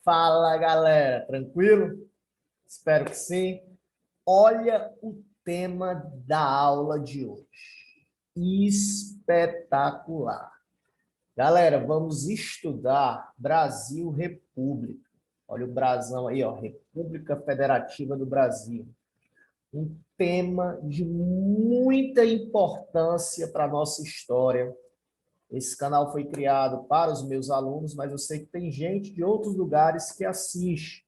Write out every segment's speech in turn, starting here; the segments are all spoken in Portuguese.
Fala, galera, tranquilo? Espero que sim. Olha o tema da aula de hoje. Espetacular. Galera, vamos estudar Brasil República. Olha o brasão aí, ó, República Federativa do Brasil. Um tema de muita importância para a nossa história. Esse canal foi criado para os meus alunos, mas eu sei que tem gente de outros lugares que assiste.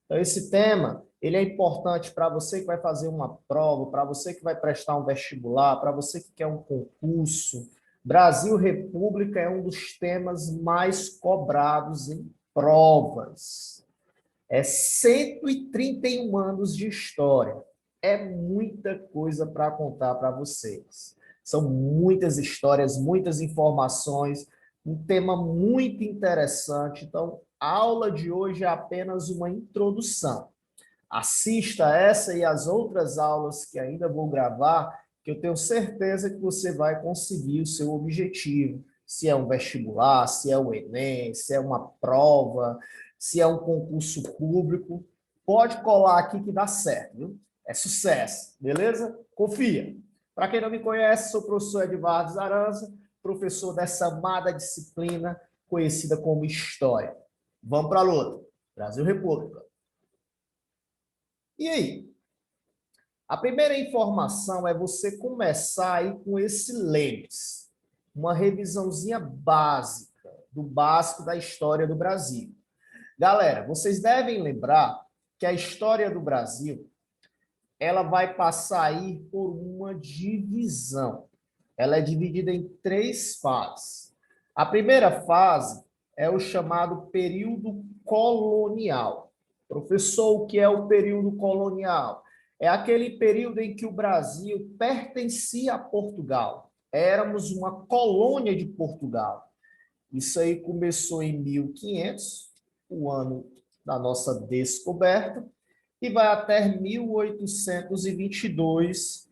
Então, esse tema, ele é importante para você que vai fazer uma prova, para você que vai prestar um vestibular, para você que quer um concurso. Brasil República é um dos temas mais cobrados em provas. É 131 anos de história. É muita coisa para contar para vocês. São muitas histórias, muitas informações, um tema muito interessante. Então, a aula de hoje é apenas uma introdução. Assista essa e as outras aulas que ainda vou gravar, que eu tenho certeza que você vai conseguir o seu objetivo. Se é um vestibular, se é o Enem, se é uma prova, se é um concurso público, pode colar aqui que dá certo, viu? É sucesso, beleza? Confia. Para quem não me conhece, sou o professor Edivardo Zaranza, professor dessa amada disciplina conhecida como História. Vamos para a luta. Brasil República. E aí? A primeira informação é você começar aí com esse lembre-se, uma revisãozinha básica do básico da história do Brasil. Galera, vocês devem lembrar que a história do Brasil ela vai passar aí por uma divisão. Ela é dividida em 3 fases. A primeira fase é o chamado período colonial. Professor, o que é o período colonial? É aquele período em que o Brasil pertencia a Portugal. Éramos uma colônia de Portugal. Isso aí começou em 1500, o ano da nossa descoberta, e vai até 1822,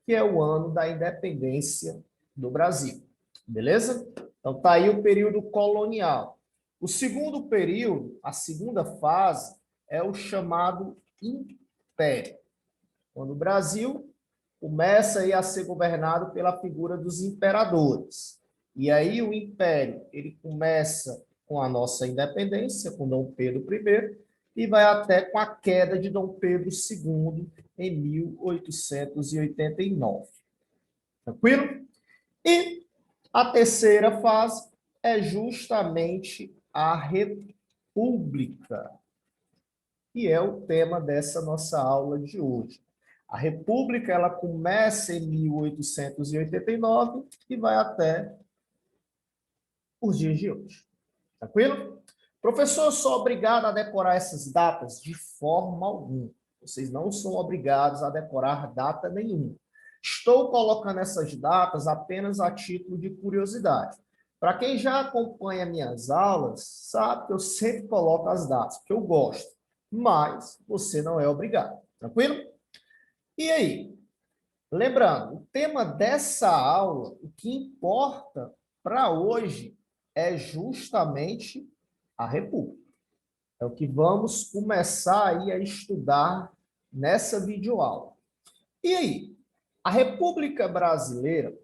que é o ano da independência do Brasil. Beleza? Então, está aí o período colonial. O segundo período, a segunda fase, é o chamado Império. Quando o Brasil começa aí a ser governado pela figura dos imperadores. E aí o Império, ele começa com a nossa independência, com Dom Pedro I, e vai até com a queda de Dom Pedro II em 1889. Tranquilo? E a terceira fase é justamente a República, que é o tema dessa nossa aula de hoje. A República ela começa em 1889 e vai até os dias de hoje. Tranquilo? Professor, eu sou obrigado a decorar essas datas? De forma alguma. Vocês não são obrigados a decorar data nenhuma. Estou colocando essas datas apenas a título de curiosidade. Para quem já acompanha minhas aulas, sabe que eu sempre coloco as datas, porque eu gosto. Mas você não é obrigado. Tranquilo? E aí? Lembrando, o tema dessa aula, o que importa para hoje é justamente a República. É o que vamos começar aí a estudar nessa videoaula. E aí? A República Brasileira,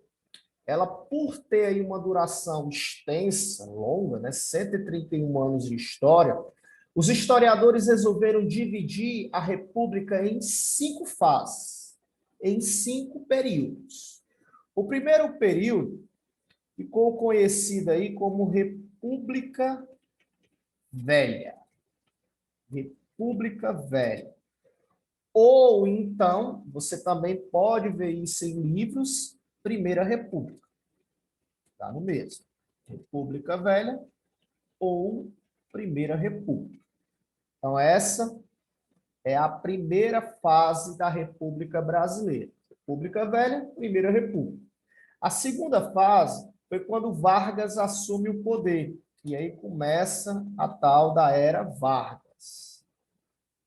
ela por ter aí uma duração extensa, longa, né, 131 anos de história, os historiadores resolveram dividir a República em 5 fases, em 5 períodos. O primeiro período ficou conhecido aí como República Velha. República Velha. Ou então, você também pode ver isso em livros, Primeira República. Está no mesmo. República Velha ou Primeira República. Então, essa é a primeira fase da República Brasileira. República Velha, Primeira República. A segunda fase foi quando Vargas assume o poder. E aí começa a tal da Era Vargas.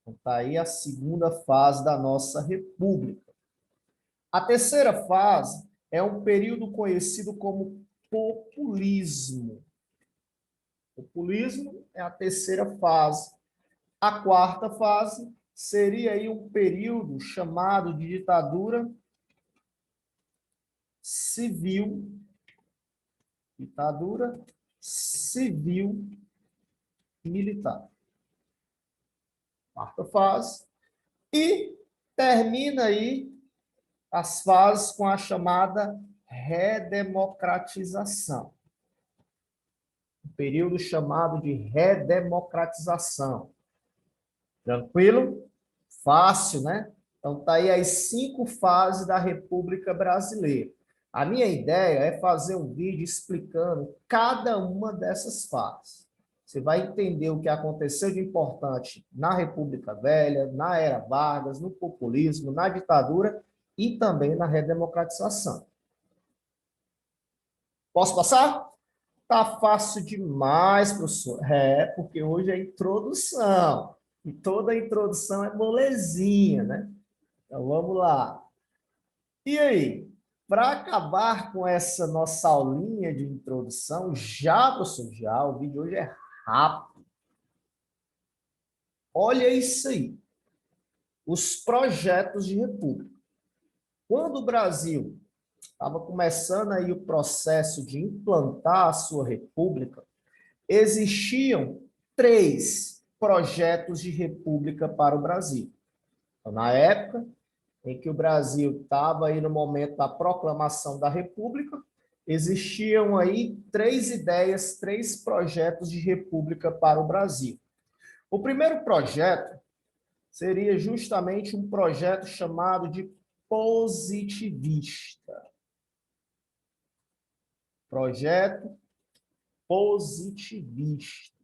Então, está aí a segunda fase da nossa República. A terceira fase é um período conhecido como populismo. Populismo é a terceira fase. A quarta fase seria aí um período chamado de ditadura civil. Ditadura civil militar. Quarta fase. E termina aí as fases com a chamada redemocratização. Um período chamado de redemocratização. Tranquilo? Fácil, né? Então, tá aí as 5 fases da República Brasileira. A minha ideia é fazer um vídeo explicando cada uma dessas fases. Você vai entender o que aconteceu de importante na República Velha, na Era Vargas, no populismo, na ditadura e também na redemocratização. Posso passar? Tá fácil demais, professor. É, porque hoje é introdução. E toda introdução é molezinha, né? Então, vamos lá. E aí? Para acabar com essa nossa aulinha de introdução, professor, o vídeo hoje é rápido. Olha isso aí. Os projetos de república. Quando o Brasil estava começando aí o processo de implantar a sua república, existiam 3 projetos de república para o Brasil. Então, na época em que o Brasil estava aí no momento da proclamação da república, existiam aí 3 ideias, 3 projetos de república para o Brasil. O primeiro projeto seria justamente um projeto chamado de positivista. Projeto positivista.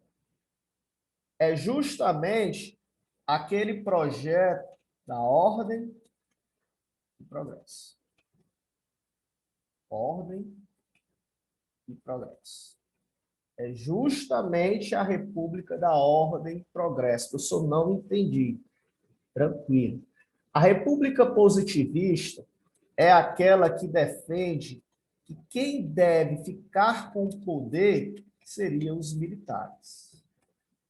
É justamente aquele projeto da ordem e progresso. Ordem e progresso. É justamente a República da Ordem e Progresso. Eu não entendi. Tranquilo. A República Positivista é aquela que defende que quem deve ficar com o poder seriam os militares.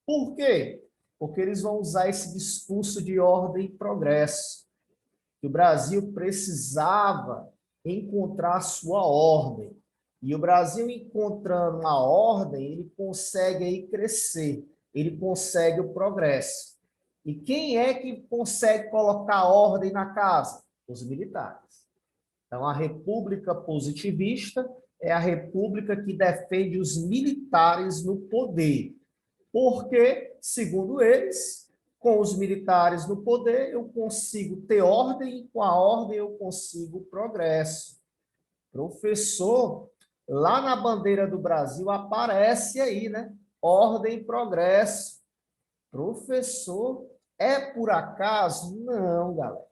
Por quê? Porque eles vão usar esse discurso de ordem e progresso. Que o Brasil precisava encontrar a sua ordem. E o Brasil, encontrando uma ordem, ele consegue aí crescer, ele consegue o progresso. E quem é que consegue colocar ordem na casa? Os militares. Então, a República Positivista é a república que defende os militares no poder. Porque, segundo eles, com os militares no poder, eu consigo ter ordem, e com a ordem eu consigo progresso. Professor, lá na bandeira do Brasil aparece aí, né? Ordem e progresso. Professor, é por acaso? Não, galera.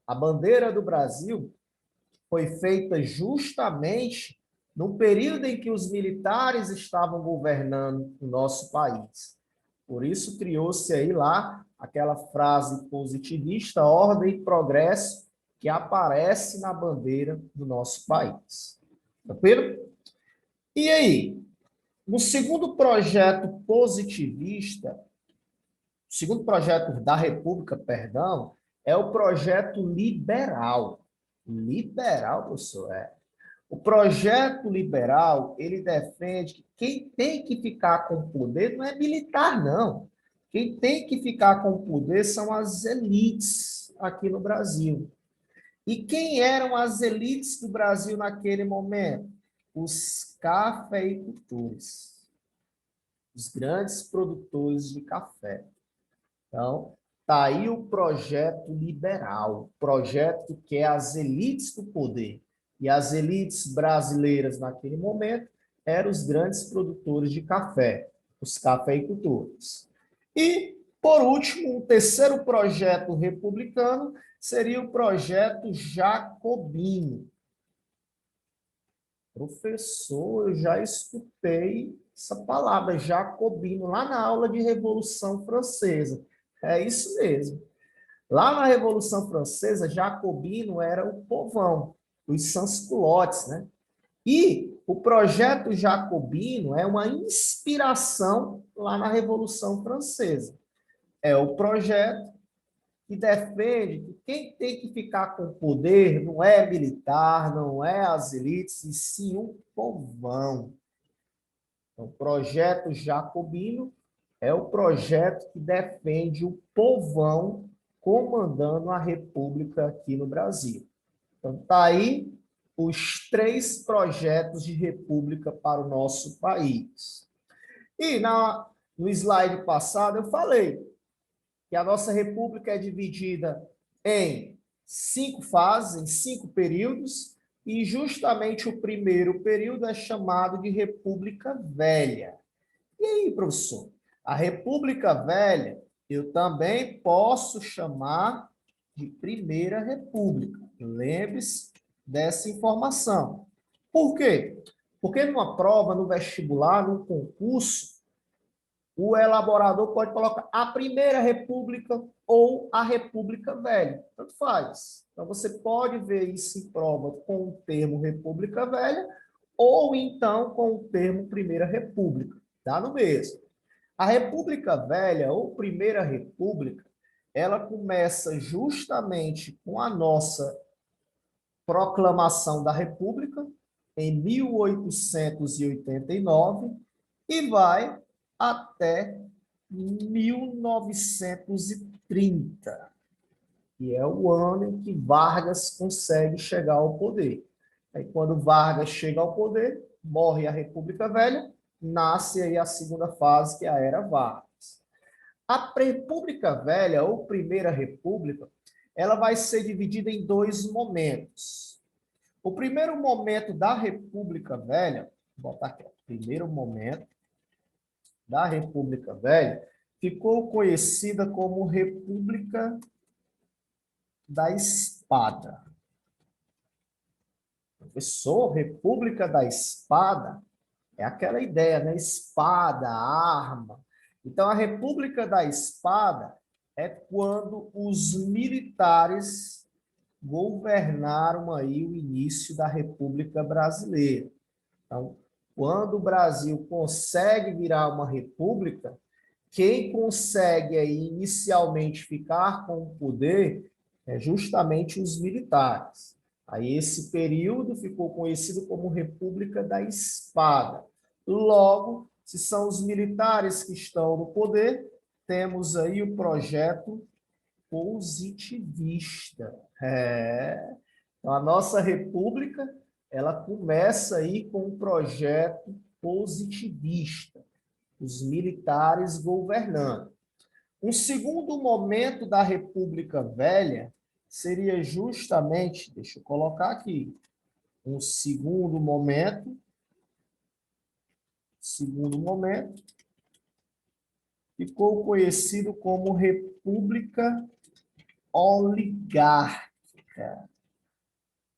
A bandeira do Brasil foi feita justamente no período em que os militares estavam governando o nosso país. Por isso criou-se aí lá aquela frase positivista, ordem e progresso, que aparece na bandeira do nosso país. Tranquilo? E aí, no segundo projeto positivista, o segundo projeto da República, perdão, é o projeto liberal. Liberal, professor, é. O projeto liberal, ele defende que quem tem que ficar com o poder não é militar, não. Quem tem que ficar com o poder são as elites aqui no Brasil. E quem eram as elites do Brasil naquele momento? Os cafeicultores, os grandes produtores de café. Então, está aí o projeto liberal, projeto que é as elites do poder. E as elites brasileiras, naquele momento, eram os grandes produtores de café, os cafeicultores. E, por último, um terceiro projeto republicano seria o projeto jacobino. Professor, eu já escutei essa palavra, jacobino, lá na aula de Revolução Francesa. É isso mesmo. Lá na Revolução Francesa, jacobino era o povão, os sans-culottes, né? E O projeto jacobino é uma inspiração lá na Revolução Francesa. É o projeto que defende que quem tem que ficar com o poder não é militar, não é as elites, e sim o povão. Então, o projeto jacobino é o projeto que defende o povão comandando a república aqui no Brasil. Então, está aí os 3 projetos de república para o nosso país. E no slide passado eu falei que a nossa república é dividida em 5 fases, em 5 períodos, e justamente o primeiro período é chamado de República Velha. E aí, professor? A República Velha eu também posso chamar de Primeira República. Lembre-se dessa informação. Por quê? Porque numa prova, no vestibular, no concurso, o elaborador pode colocar a Primeira República ou a República Velha. Tanto faz. Então, você pode ver isso em prova com o termo República Velha ou então com o termo Primeira República. Dá no mesmo. A República Velha, ou Primeira República, ela começa justamente com a nossa proclamação da República, em 1889, e vai até 1930, que é o ano em que Vargas consegue chegar ao poder. Aí, quando Vargas chega ao poder, morre a República Velha, nasce aí a segunda fase, que é a Era Vargas. A República Velha, ou Primeira República, ela vai ser dividida em 2 momentos. O primeiro momento da República Velha, vou botar aqui, o primeiro momento da República Velha, ficou conhecida como República da Espada. Professor, República da Espada é aquela ideia, né? Espada, arma. Então, a República da Espada é quando os militares governaram aí o início da República Brasileira. Então, quando o Brasil consegue virar uma república, quem consegue aí inicialmente ficar com o poder é justamente os militares. Aí esse período ficou conhecido como República da Espada. Logo, se são os militares que estão no poder, temos aí o projeto positivista. Então, a nossa república, ela começa aí com um projeto positivista, os militares governando. Um segundo momento da República Velha seria justamente, deixa eu colocar aqui, um segundo momento, ficou conhecido como República Oligárquica.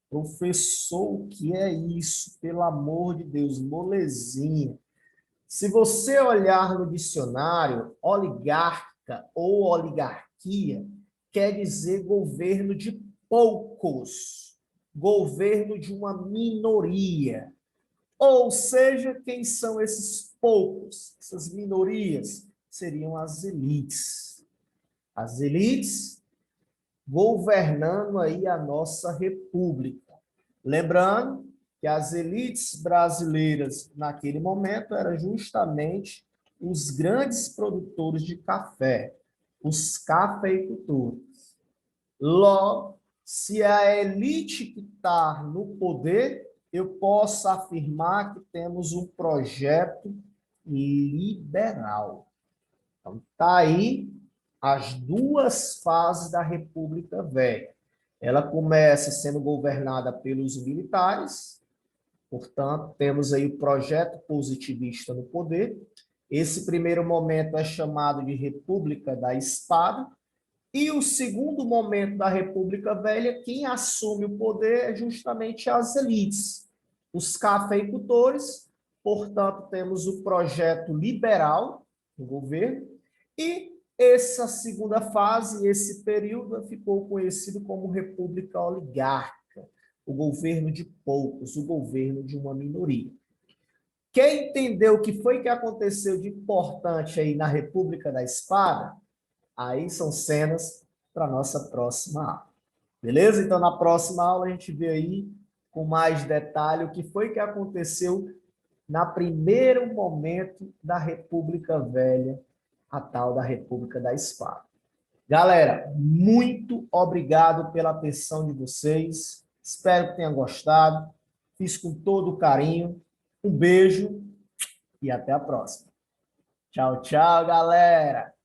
Professor, o que é isso? Pelo amor de Deus, molezinha. Se você olhar no dicionário, oligárquica ou oligarquia quer dizer governo de poucos, governo de uma minoria. Ou seja, quem são esses poucos? Essas minorias seriam as elites. As elites governando aí a nossa república. Lembrando que as elites brasileiras, naquele momento, eram justamente os grandes produtores de café, os cafeicultores. Logo, se a elite que está no poder, eu posso afirmar que temos um projeto liberal. Então, está aí as 2 fases da República Velha. Ela começa sendo governada pelos militares, portanto, temos aí o projeto positivista no poder. Esse primeiro momento é chamado de República da Espada, e o segundo momento da República Velha, quem assume o poder é justamente as elites, os cafeicultores, portanto, temos o projeto liberal no governo, e essa segunda fase, esse período, ficou conhecido como República Oligárquica, o governo de poucos, o governo de uma minoria. Quer entender o que foi que aconteceu de importante aí na República da Espada? Aí são cenas para nossa próxima aula. Beleza? Então, na próxima aula, a gente vê aí com mais detalhe o que foi que aconteceu na primeiro momento da República Velha, a tal da República da Espada. Galera, muito obrigado pela atenção de vocês. Espero que tenham gostado. Fiz com todo carinho. Um beijo e até a próxima. Tchau, tchau, galera!